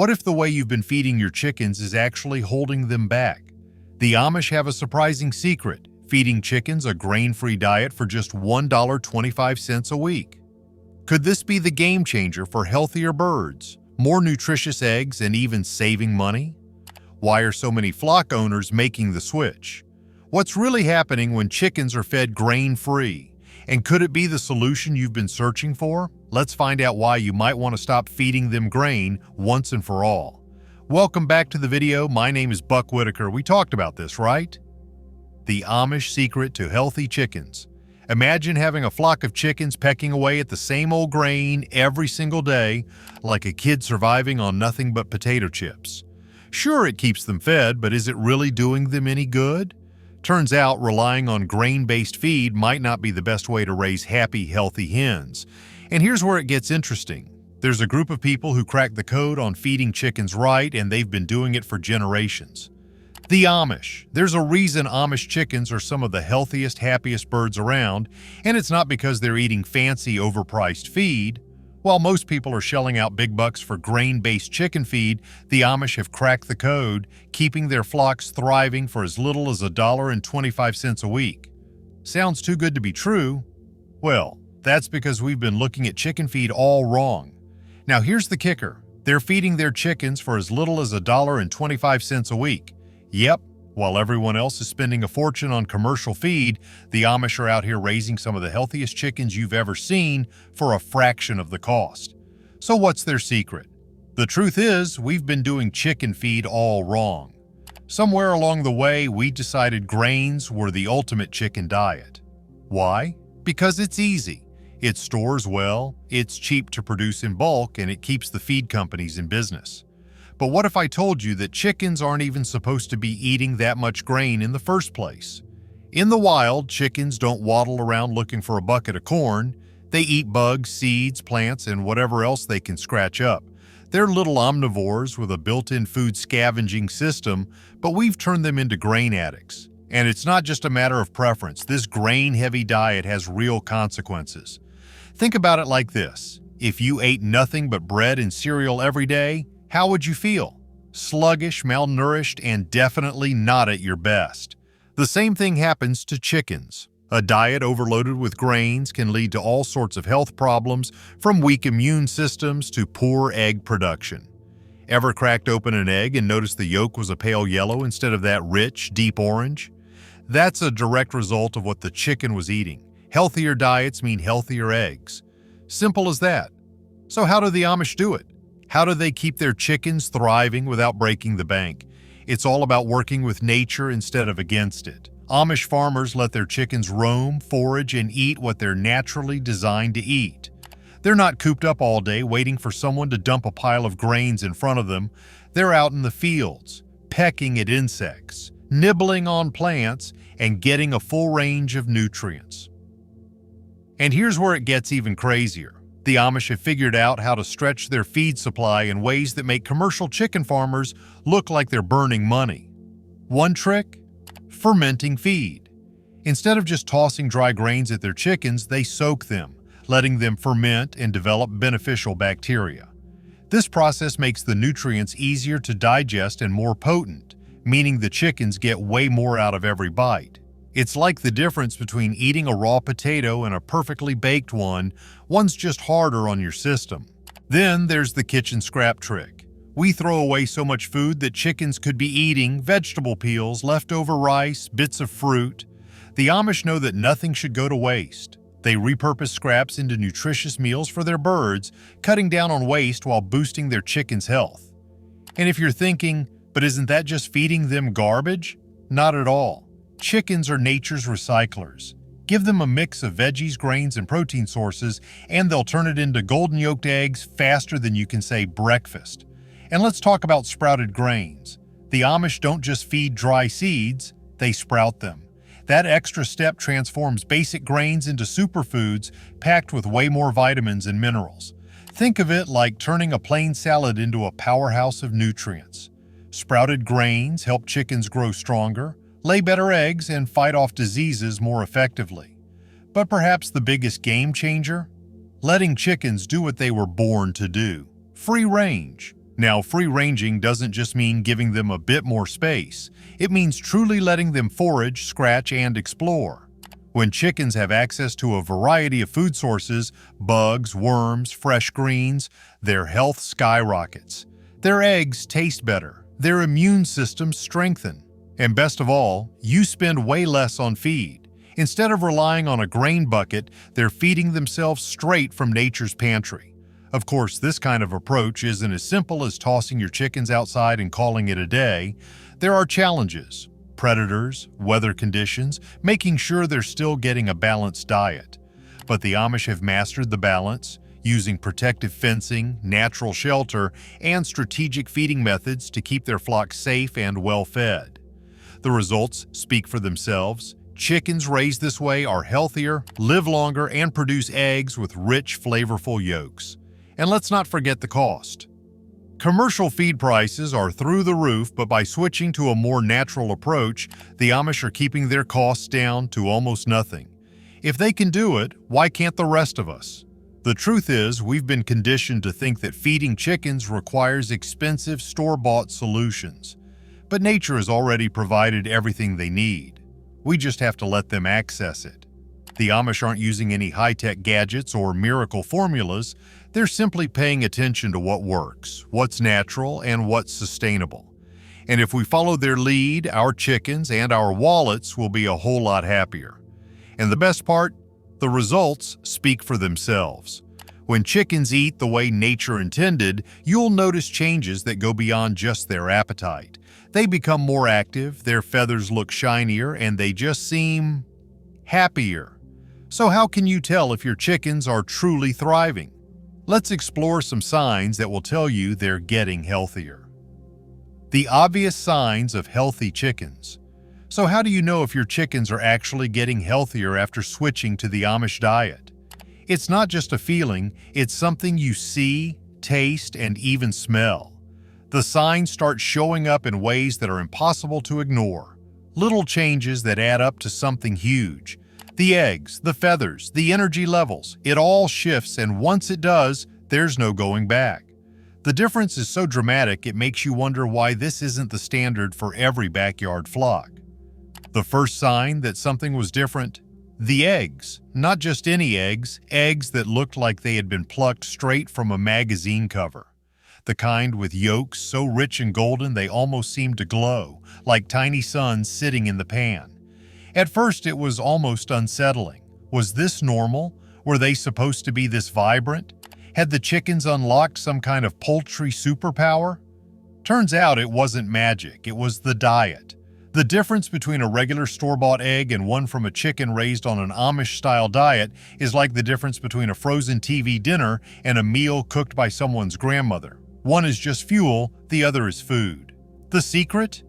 What if the way you've been feeding your chickens is actually holding them back? The Amish have a surprising secret, feeding chickens a grain-free diet for just $1.25 a week. Could this be the game changer for healthier birds, more nutritious eggs, and even saving money? Why are so many flock owners making the switch? What's really happening when chickens are fed grain-free? And could it be the solution you've been searching for? Let's find out why you might want to stop feeding them grain once and for all. Welcome back to the video. My name is Buck Whitaker. We talked about this, right? The Amish secret to healthy chickens. Imagine having a flock of chickens pecking away at the same old grain every single day, like a kid surviving on nothing but potato chips. Sure, it keeps them fed, but is it really doing them any good? Turns out relying on grain-based feed might not be the best way to raise happy, healthy hens. And here's where it gets interesting. There's a group of people who cracked the code on feeding chickens right, and they've been doing it for generations. The Amish. There's a reason Amish chickens are some of the healthiest, happiest birds around, and it's not because they're eating fancy, overpriced feed. While most people are shelling out big bucks for grain-based chicken feed, the Amish have cracked the code, keeping their flocks thriving for as little as $1.25 a week. Sounds too good to be true? Well, that's because we've been looking at chicken feed all wrong. Now here's the kicker. They're feeding their chickens for as little as $1.25 a week. Yep, while everyone else is spending a fortune on commercial feed, the Amish are out here raising some of the healthiest chickens you've ever seen for a fraction of the cost. So what's their secret? The truth is, we've been doing chicken feed all wrong. Somewhere along the way, we decided grains were the ultimate chicken diet. Why? Because it's easy. It stores well, it's cheap to produce in bulk, and it keeps the feed companies in business. But what if I told you that chickens aren't even supposed to be eating that much grain in the first place? In the wild, chickens don't waddle around looking for a bucket of corn. They eat bugs, seeds, plants, and whatever else they can scratch up. They're little omnivores with a built-in food scavenging system, but we've turned them into grain addicts. And it's not just a matter of preference. This grain-heavy diet has real consequences. Think about it like this. If you ate nothing but bread and cereal every day, how would you feel? Sluggish, malnourished, and definitely not at your best. The same thing happens to chickens. A diet overloaded with grains can lead to all sorts of health problems, from weak immune systems to poor egg production. Ever cracked open an egg and noticed the yolk was a pale yellow instead of that rich, deep orange? That's a direct result of what the chicken was eating. Healthier diets mean healthier eggs. Simple as that. So how do the Amish do it? How do they keep their chickens thriving without breaking the bank? It's all about working with nature instead of against it. Amish farmers let their chickens roam, forage, and eat what they're naturally designed to eat. They're not cooped up all day waiting for someone to dump a pile of grains in front of them. They're out in the fields, pecking at insects, nibbling on plants, and getting a full range of nutrients. And here's where it gets even crazier. The Amish have figured out how to stretch their feed supply in ways that make commercial chicken farmers look like they're burning money. One trick? Fermenting feed. Instead of just tossing dry grains at their chickens, they soak them, letting them ferment and develop beneficial bacteria. This process makes the nutrients easier to digest and more potent, meaning the chickens get way more out of every bite. It's like the difference between eating a raw potato and a perfectly baked one. One's just harder on your system. Then there's the kitchen scrap trick. We throw away so much food that chickens could be eating vegetable peels, leftover rice, bits of fruit. The Amish know that nothing should go to waste. They repurpose scraps into nutritious meals for their birds, cutting down on waste while boosting their chickens' health. And if you're thinking, but isn't that just feeding them garbage? Not at all. Chickens are nature's recyclers. Give them a mix of veggies, grains, and protein sources, and they'll turn it into golden-yolked eggs faster than you can say breakfast. And let's talk about sprouted grains. The Amish don't just feed dry seeds, they sprout them. That extra step transforms basic grains into superfoods packed with way more vitamins and minerals. Think of it like turning a plain salad into a powerhouse of nutrients. Sprouted grains help chickens grow stronger, lay better eggs, and fight off diseases more effectively. But perhaps the biggest game changer? Letting chickens do what they were born to do. Free range. Now, free-ranging doesn't just mean giving them a bit more space. It means truly letting them forage, scratch, and explore. When chickens have access to a variety of food sources, bugs, worms, fresh greens, their health skyrockets. Their eggs taste better, their immune systems strengthen. And best of all, you spend way less on feed. Instead of relying on a grain bucket, they're feeding themselves straight from nature's pantry. Of course, this kind of approach isn't as simple as tossing your chickens outside and calling it a day. There are challenges: predators, weather conditions, making sure they're still getting a balanced diet. But the Amish have mastered the balance, using protective fencing, natural shelter, and strategic feeding methods to keep their flock safe and well-fed. The results speak for themselves. Chickens raised this way are healthier, live longer, and produce eggs with rich, flavorful yolks. And let's not forget the cost. Commercial feed prices are through the roof, but by switching to a more natural approach, the Amish are keeping their costs down to almost nothing. If they can do it, why can't the rest of us? The truth is, we've been conditioned to think that feeding chickens requires expensive store-bought solutions. But nature has already provided everything they need. We just have to let them access it. The Amish aren't using any high-tech gadgets or miracle formulas. They're simply paying attention to what works, what's natural, and what's sustainable. And if we follow their lead, our chickens and our wallets will be a whole lot happier. And the best part? The results speak for themselves. When chickens eat the way nature intended, you'll notice changes that go beyond just their appetite. They become more active, their feathers look shinier, and they just seem happier. So how can you tell if your chickens are truly thriving? Let's explore some signs that will tell you they're getting healthier. The obvious signs of healthy chickens. So how do you know if your chickens are actually getting healthier after switching to the Amish diet? It's not just a feeling, it's something you see, taste, and even smell. The signs start showing up in ways that are impossible to ignore. Little changes that add up to something huge. The eggs, the feathers, the energy levels, it all shifts, and once it does, there's no going back. The difference is so dramatic it makes you wonder why this isn't the standard for every backyard flock. The first sign that something was different? The eggs. Not just any eggs, eggs that looked like they had been plucked straight from a magazine cover. The kind with yolks so rich and golden they almost seemed to glow, like tiny suns sitting in the pan. At first, it was almost unsettling. Was this normal? Were they supposed to be this vibrant? Had the chickens unlocked some kind of poultry superpower? Turns out it wasn't magic, it was the diet. The difference between a regular store-bought egg and one from a chicken raised on an Amish-style diet is like the difference between a frozen TV dinner and a meal cooked by someone's grandmother. One is just fuel, the other is food. The secret?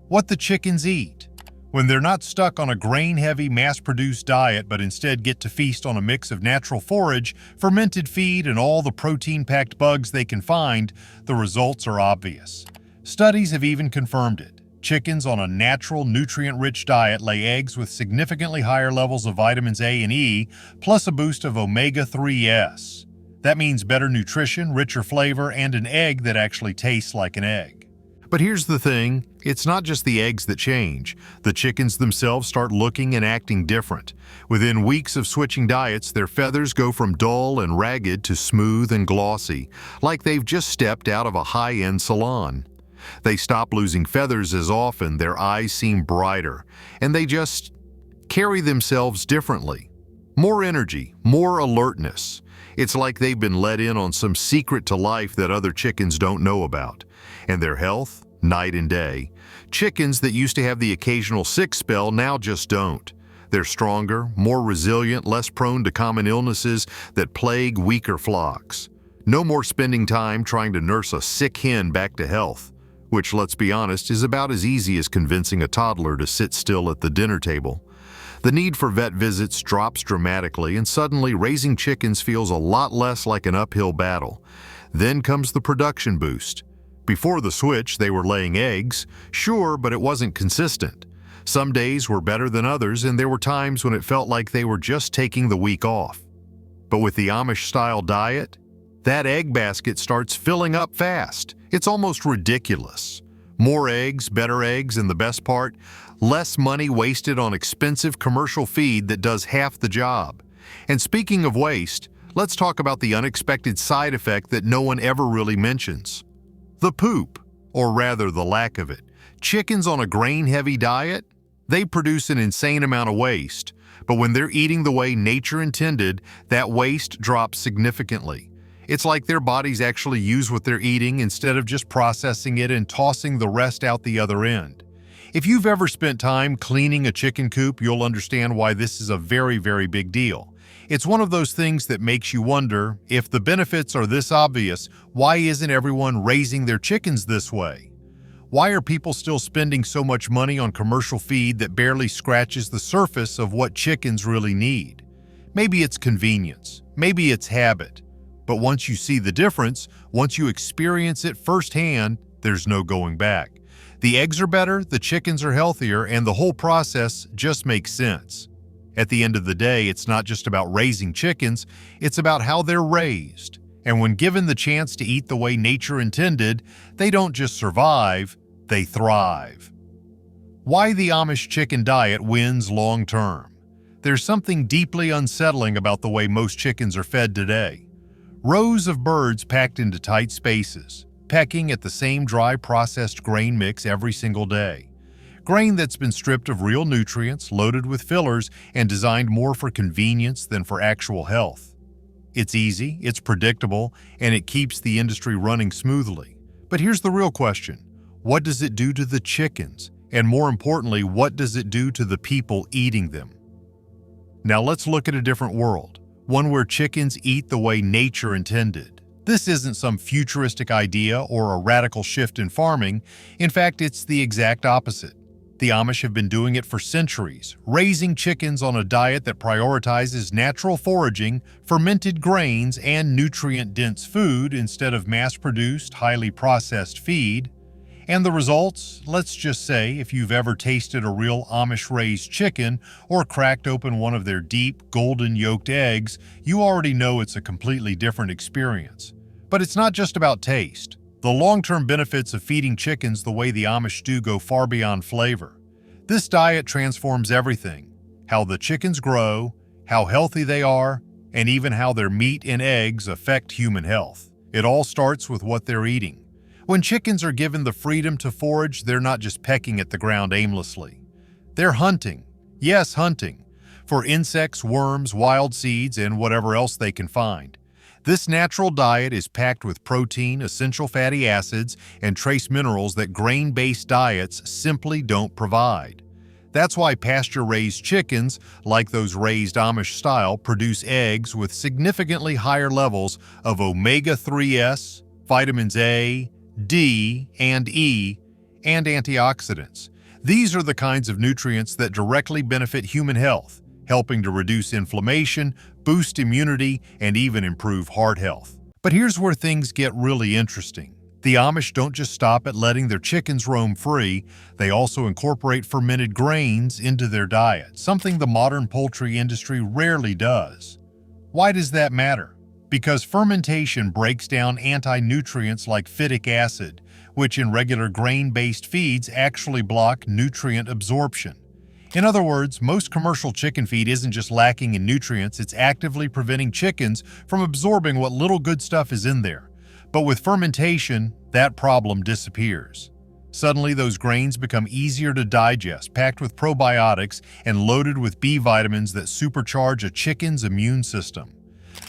What the chickens eat. When they're not stuck on a grain-heavy, mass-produced diet but instead get to feast on a mix of natural forage, fermented feed, and all the protein-packed bugs they can find, the results are obvious. Studies have even confirmed it. Chickens on a natural, nutrient-rich diet lay eggs with significantly higher levels of vitamins A and E, plus a boost of omega-3s. That means better nutrition, richer flavor, and an egg that actually tastes like an egg. But here's the thing, it's not just the eggs that change. The chickens themselves start looking and acting different. Within weeks of switching diets, their feathers go from dull and ragged to smooth and glossy, like they've just stepped out of a high-end salon. They stop losing feathers as often, their eyes seem brighter, and they just carry themselves differently. More energy, more alertness. It's like they've been let in on some secret to life that other chickens don't know about. And their health, night and day. Chickens that used to have the occasional sick spell now just don't. They're stronger, more resilient, less prone to common illnesses that plague weaker flocks. No more spending time trying to nurse a sick hen back to health, which, let's be honest, is about as easy as convincing a toddler to sit still at the dinner table. The need for vet visits drops dramatically, and suddenly raising chickens feels a lot less like an uphill battle. Then comes the production boost. Before the switch, they were laying eggs, sure, but it wasn't consistent. Some days were better than others, and there were times when it felt like they were just taking the week off. But with the Amish-style diet, that egg basket starts filling up fast. It's almost ridiculous. More eggs, better eggs, and the best part, less money wasted on expensive commercial feed that does half the job. And speaking of waste, let's talk about the unexpected side effect that no one ever really mentions. The poop, or rather the lack of it. Chickens on a grain-heavy diet, they produce an insane amount of waste, but when they're eating the way nature intended, that waste drops significantly. It's like their bodies actually use what they're eating instead of just processing it and tossing the rest out the other end. If you've ever spent time cleaning a chicken coop, you'll understand why this is a very, very big deal. It's one of those things that makes you wonder, if the benefits are this obvious, why isn't everyone raising their chickens this way? Why are people still spending so much money on commercial feed that barely scratches the surface of what chickens really need? Maybe it's convenience, maybe it's habit. But once you see the difference, once you experience it firsthand, there's no going back. The eggs are better, the chickens are healthier, and the whole process just makes sense. At the end of the day, it's not just about raising chickens, it's about how they're raised. And when given the chance to eat the way nature intended, they don't just survive, they thrive. Why the Amish chicken diet wins long term? There's something deeply unsettling about the way most chickens are fed today. Rows of birds packed into tight spaces, pecking at the same dry processed grain mix every single day. Grain that's been stripped of real nutrients, loaded with fillers, and designed more for convenience than for actual health. It's easy, it's predictable, and it keeps the industry running smoothly. But here's the real question. What does it do to the chickens? And more importantly, what does it do to the people eating them? Now let's look at a different world, one where chickens eat the way nature intended. This isn't some futuristic idea or a radical shift in farming. In fact, it's the exact opposite. The Amish have been doing it for centuries, raising chickens on a diet that prioritizes natural foraging, fermented grains, and nutrient-dense food instead of mass-produced, highly processed feed. And the results? Let's just say, if you've ever tasted a real Amish-raised chicken or cracked open one of their deep, golden-yolked eggs, you already know it's a completely different experience. But it's not just about taste. The long-term benefits of feeding chickens the way the Amish do go far beyond flavor. This diet transforms everything: how the chickens grow, how healthy they are, and even how their meat and eggs affect human health. It all starts with what they're eating. When chickens are given the freedom to forage, they're not just pecking at the ground aimlessly. They're hunting, yes, hunting, for insects, worms, wild seeds, and whatever else they can find. This natural diet is packed with protein, essential fatty acids, and trace minerals that grain-based diets simply don't provide. That's why pasture-raised chickens, like those raised Amish-style, produce eggs with significantly higher levels of omega-3s, vitamins A, D, and E, and antioxidants. These are the kinds of nutrients that directly benefit human health, helping to reduce inflammation, boost immunity, and even improve heart health. But here's where things get really interesting. The Amish don't just stop at letting their chickens roam free, they also incorporate fermented grains into their diet, something the modern poultry industry rarely does. Why does that matter? Because fermentation breaks down anti-nutrients like phytic acid, which in regular grain-based feeds actually block nutrient absorption. In other words, most commercial chicken feed isn't just lacking in nutrients, it's actively preventing chickens from absorbing what little good stuff is in there. But with fermentation, that problem disappears. Suddenly, those grains become easier to digest, packed with probiotics and loaded with B vitamins that supercharge a chicken's immune system.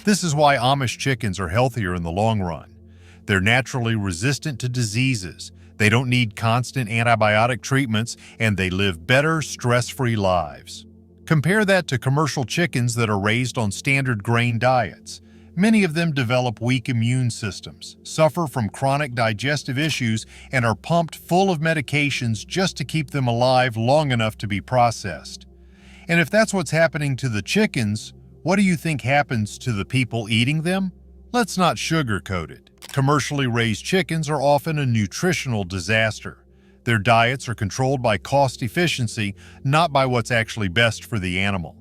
This is why Amish chickens are healthier in the long run. They're naturally resistant to diseases. They don't need constant antibiotic treatments, and they live better, stress-free lives. Compare that to commercial chickens that are raised on standard grain diets. Many of them develop weak immune systems, suffer from chronic digestive issues, and are pumped full of medications just to keep them alive long enough to be processed. And if that's what's happening to the chickens, what do you think happens to the people eating them? Let's not sugarcoat it. Commercially raised chickens are often a nutritional disaster. Their diets are controlled by cost efficiency, not by what's actually best for the animal.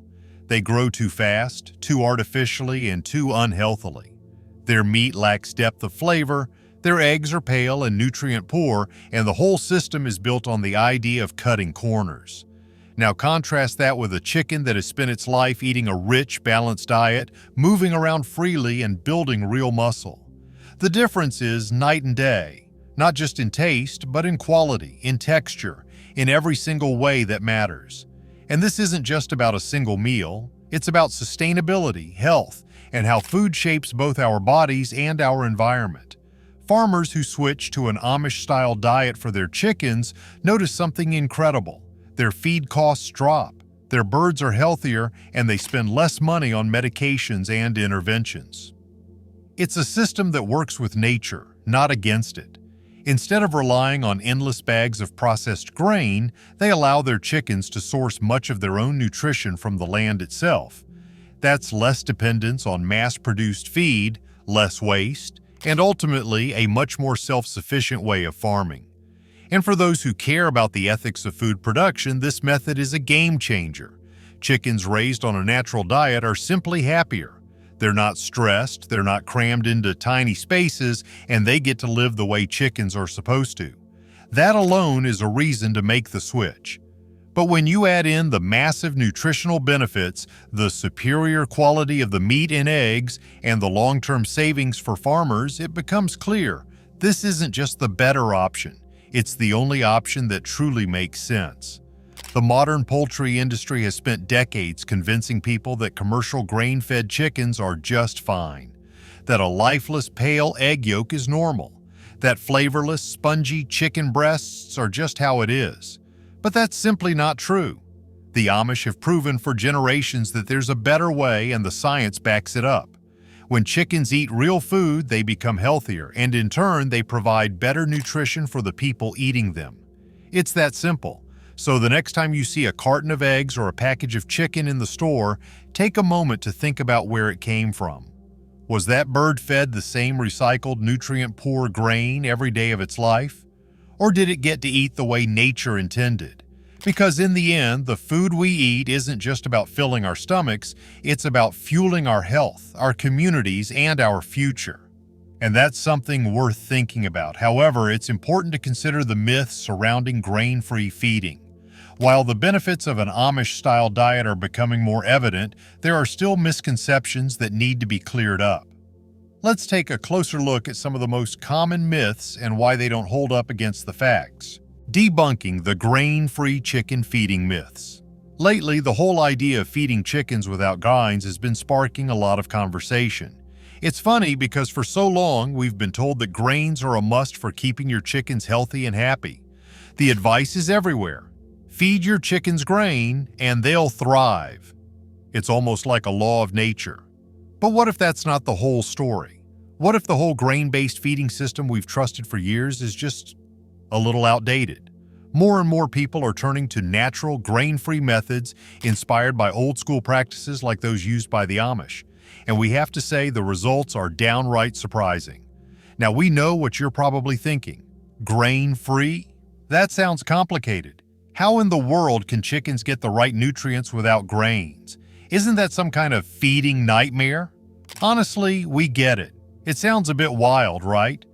They grow too fast, too artificially, and too unhealthily. Their meat lacks depth of flavor, Their eggs are pale and nutrient poor, and the whole system is built on the idea of cutting corners. Now contrast that with a chicken that has spent its life eating a rich, balanced diet, moving around freely and building real muscle. The difference is night and day, not just in taste, but in quality, in texture, in every single way that matters. And this isn't just about a single meal, it's about sustainability, health, and how food shapes both our bodies and our environment. Farmers who switch to an Amish-style diet for their chickens notice something incredible. Their feed costs drop, their birds are healthier, and they spend less money on medications and interventions. It's a system that works with nature, not against it. Instead of relying on endless bags of processed grain, they allow their chickens to source much of their own nutrition from the land itself. That's less dependence on mass-produced feed, less waste, and ultimately a much more self-sufficient way of farming. And for those who care about the ethics of food production, this method is a game changer. Chickens raised on a natural diet are simply happier. They're not stressed, they're not crammed into tiny spaces, and they get to live the way chickens are supposed to. That alone is a reason to make the switch. But when you add in the massive nutritional benefits, the superior quality of the meat and eggs, and the long-term savings for farmers, it becomes clear this isn't just the better option. It's the only option that truly makes sense. The modern poultry industry has spent decades convincing people that commercial grain-fed chickens are just fine, that a lifeless, pale egg yolk is normal, that flavorless, spongy chicken breasts are just how it is. But that's simply not true. The Amish have proven for generations that there's a better way, and the science backs it up. When chickens eat real food, they become healthier, and in turn, they provide better nutrition for the people eating them. It's that simple. So the next time you see a carton of eggs or a package of chicken in the store, take a moment to think about where it came from. Was that bird fed the same recycled, nutrient-poor grain every day of its life? Or did it get to eat the way nature intended? Because in the end, the food we eat isn't just about filling our stomachs, it's about fueling our health, our communities, and our future. And that's something worth thinking about. However, it's important to consider the myths surrounding grain-free feeding. While the benefits of an Amish-style diet are becoming more evident, there are still misconceptions that need to be cleared up. Let's take a closer look at some of the most common myths and why they don't hold up against the facts. Debunking the grain-free chicken feeding myths. Lately, the whole idea of feeding chickens without grinds has been sparking a lot of conversation. It's funny because for so long we've been told that grains are a must for keeping your chickens healthy and happy. The advice is everywhere. Feed your chickens grain and they'll thrive. It's almost like a law of nature. But what if that's not the whole story? What if the whole grain-based feeding system we've trusted for years is just a little outdated? More and more people are turning to natural, grain-free methods inspired by old-school practices like those used by the Amish. And we have to say the results are downright surprising. Now, we know what you're probably thinking. Grain-free? That sounds complicated. How in the world can chickens get the right nutrients without grains? Isn't that some kind of feeding nightmare? Honestly, we get it. It sounds a bit wild, right?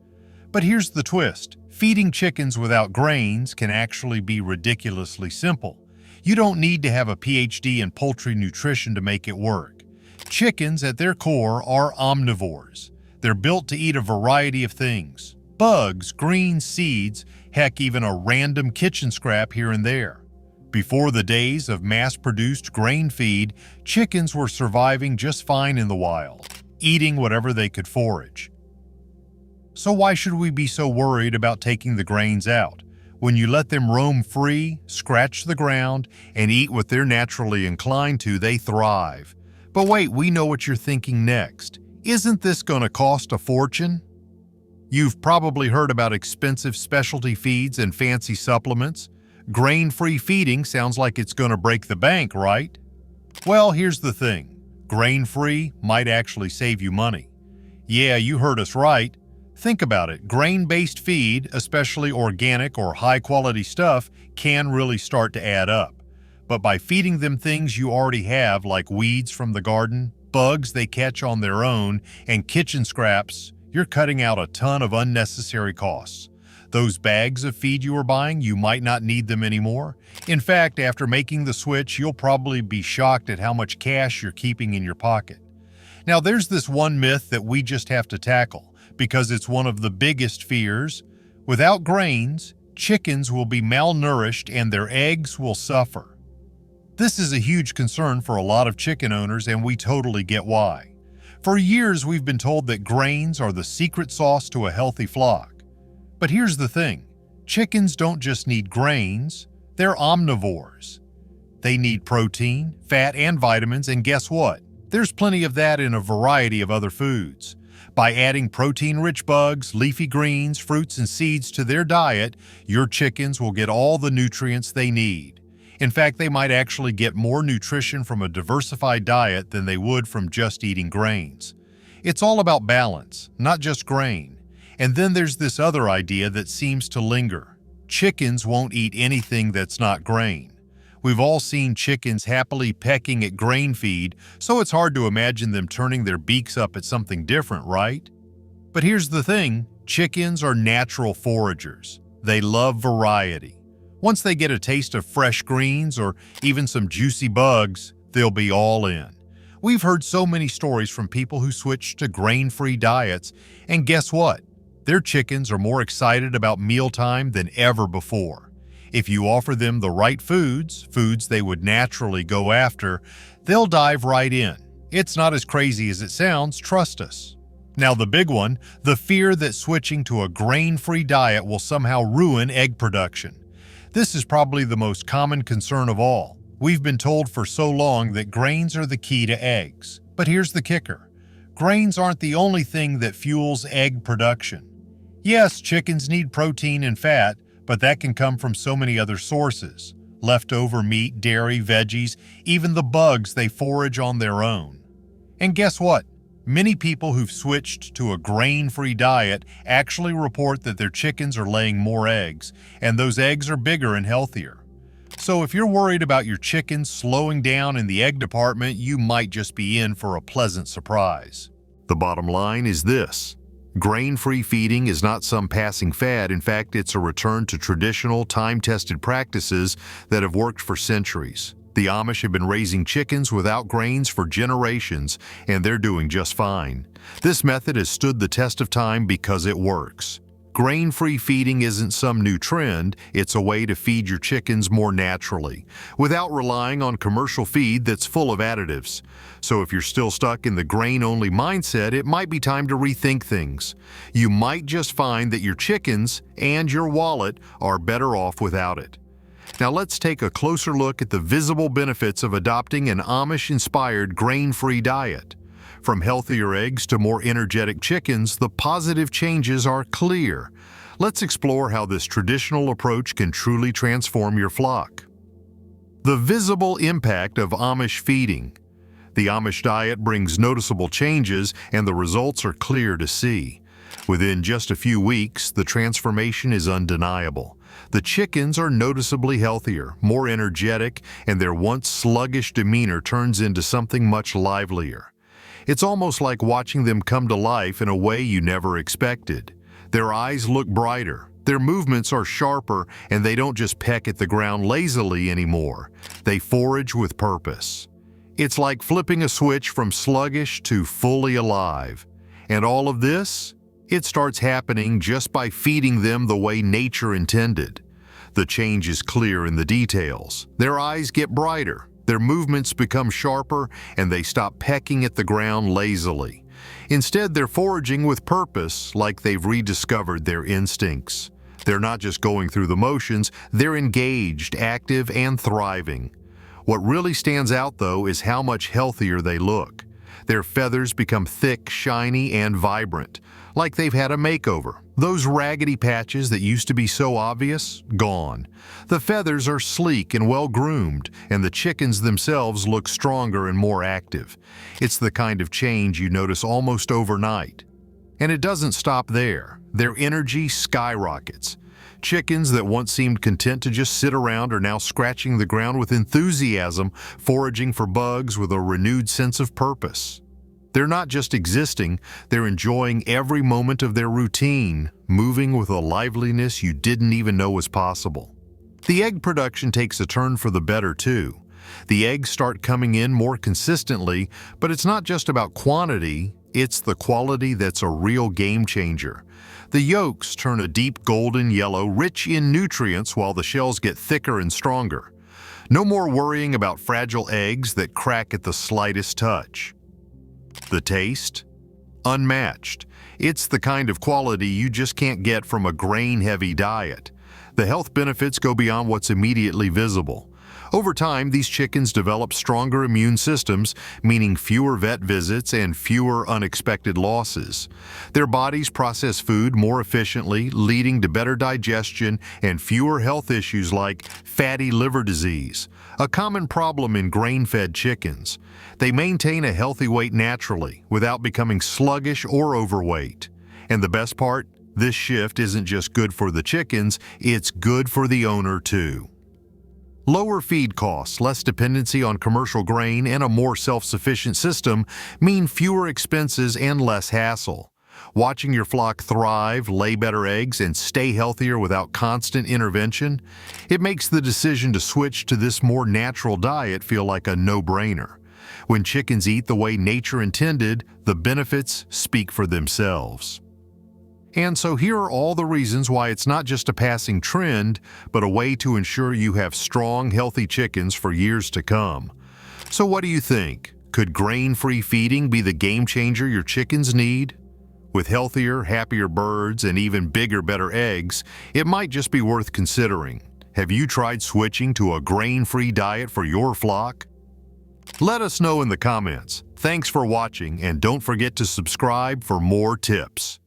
But here's the twist. Feeding chickens without grains can actually be ridiculously simple. You don't need to have a PhD in poultry nutrition to make it work. Chickens, at their core, are omnivores. They're built to eat a variety of things. Bugs, greens, seeds, heck, even a random kitchen scrap here and there. Before the days of mass-produced grain feed, chickens were surviving just fine in the wild, eating whatever they could forage. So why should we be so worried about taking the grains out? When you let them roam free, scratch the ground, and eat what they're naturally inclined to, they thrive. But wait, we know what you're thinking next. Isn't this going to cost a fortune? You've probably heard about expensive specialty feeds and fancy supplements. Grain-free feeding sounds like it's going to break the bank, right? Well, here's the thing. Grain-free might actually save you money. Yeah, you heard us right. Think about it. Grain-based feed, especially organic or high-quality stuff, can really start to add up. But by feeding them things you already have, like weeds from the garden, bugs they catch on their own, and kitchen scraps, you're cutting out a ton of unnecessary costs. Those bags of feed you were buying, you might not need them anymore. In fact, after making the switch, you'll probably be shocked at how much cash you're keeping in your pocket. Now, there's this one myth that we just have to tackle, because it's one of the biggest fears. Without grains, chickens will be malnourished and their eggs will suffer. This is a huge concern for a lot of chicken owners, and we totally get why. For years, we've been told that grains are the secret sauce to a healthy flock. But here's the thing, chickens don't just need grains, they're omnivores. They need protein, fat, and vitamins, and guess what? There's plenty of that in a variety of other foods. By adding protein-rich bugs, leafy greens, fruits, and seeds to their diet, your chickens will get all the nutrients they need. In fact, they might actually get more nutrition from a diversified diet than they would from just eating grains. It's all about balance, not just grain. And then there's this other idea that seems to linger. Chickens won't eat anything that's not grain. We've all seen chickens happily pecking at grain feed, so it's hard to imagine them turning their beaks up at something different, right? But here's the thing, chickens are natural foragers. They love variety. Once they get a taste of fresh greens or even some juicy bugs, they'll be all in. We've heard so many stories from people who switched to grain-free diets, and guess what? Their chickens are more excited about mealtime than ever before. If you offer them the right foods they would naturally go after, they'll dive right in. It's not as crazy as it sounds, trust us. Now the big one, the fear that switching to a grain-free diet will somehow ruin egg production. This is probably the most common concern of all. We've been told for so long that grains are the key to eggs. But here's the kicker. Grains aren't the only thing that fuels egg production. Yes, chickens need protein and fat, but that can come from so many other sources. Leftover meat, dairy, veggies, even the bugs they forage on their own. And guess what? Many people who've switched to a grain-free diet actually report that their chickens are laying more eggs, and those eggs are bigger and healthier. So if you're worried about your chickens slowing down in the egg department, you might just be in for a pleasant surprise. The bottom line is this. Grain-free feeding is not some passing fad. In fact, it's a return to traditional, time-tested practices that have worked for centuries. The Amish have been raising chickens without grains for generations, and they're doing just fine. This method has stood the test of time because it works. Grain-free feeding isn't some new trend, it's a way to feed your chickens more naturally, without relying on commercial feed that's full of additives. So if you're still stuck in the grain-only mindset, it might be time to rethink things. You might just find that your chickens and your wallet are better off without it. Now let's take a closer look at the visible benefits of adopting an Amish-inspired grain-free diet. From healthier eggs to more energetic chickens, the positive changes are clear. Let's explore how this traditional approach can truly transform your flock. The visible impact of Amish feeding. The Amish diet brings noticeable changes, and the results are clear to see. Within just a few weeks, the transformation is undeniable. The chickens are noticeably healthier, more energetic, and their once sluggish demeanor turns into something much livelier. It's almost like watching them come to life in a way you never expected. Their eyes look brighter, their movements are sharper, and they don't just peck at the ground lazily anymore. They forage with purpose. It's like flipping a switch from sluggish to fully alive. And all of this? It starts happening just by feeding them the way nature intended. The change is clear in the details. Their eyes get brighter, their movements become sharper, and they stop pecking at the ground lazily. Instead, they're foraging with purpose, like they've rediscovered their instincts. They're not just going through the motions, they're engaged, active, and thriving. What really stands out, though, is how much healthier they look. Their feathers become thick, shiny, and vibrant, like they've had a makeover. Those raggedy patches that used to be so obvious, gone. The feathers are sleek and well-groomed, and the chickens themselves look stronger and more active. It's the kind of change you notice almost overnight. And it doesn't stop there. Their energy skyrockets. Chickens that once seemed content to just sit around are now scratching the ground with enthusiasm, foraging for bugs with a renewed sense of purpose. They're not just existing, they're enjoying every moment of their routine, moving with a liveliness you didn't even know was possible. The egg production takes a turn for the better too. The eggs start coming in more consistently, but it's not just about quantity, it's the quality that's a real game changer. The yolks turn a deep golden yellow, rich in nutrients, while the shells get thicker and stronger. No more worrying about fragile eggs that crack at the slightest touch. The taste? Unmatched. It's the kind of quality you just can't get from a grain-heavy diet. The health benefits go beyond what's immediately visible. Over time, these chickens develop stronger immune systems, meaning fewer vet visits and fewer unexpected losses. Their bodies process food more efficiently, leading to better digestion and fewer health issues like fatty liver disease, a common problem in grain-fed chickens. They maintain a healthy weight naturally, without becoming sluggish or overweight. And the best part? This shift isn't just good for the chickens, it's good for the owner too. Lower feed costs, less dependency on commercial grain, and a more self-sufficient system mean fewer expenses and less hassle. Watching your flock thrive, lay better eggs, and stay healthier without constant intervention, it makes the decision to switch to this more natural diet feel like a no-brainer. When chickens eat the way nature intended, the benefits speak for themselves. And so here are all the reasons why it's not just a passing trend, but a way to ensure you have strong, healthy chickens for years to come. So what do you think? Could grain-free feeding be the game changer your chickens need? With healthier, happier birds and even bigger, better eggs, it might just be worth considering. Have you tried switching to a grain-free diet for your flock? Let us know in the comments. Thanks for watching, and don't forget to subscribe for more tips.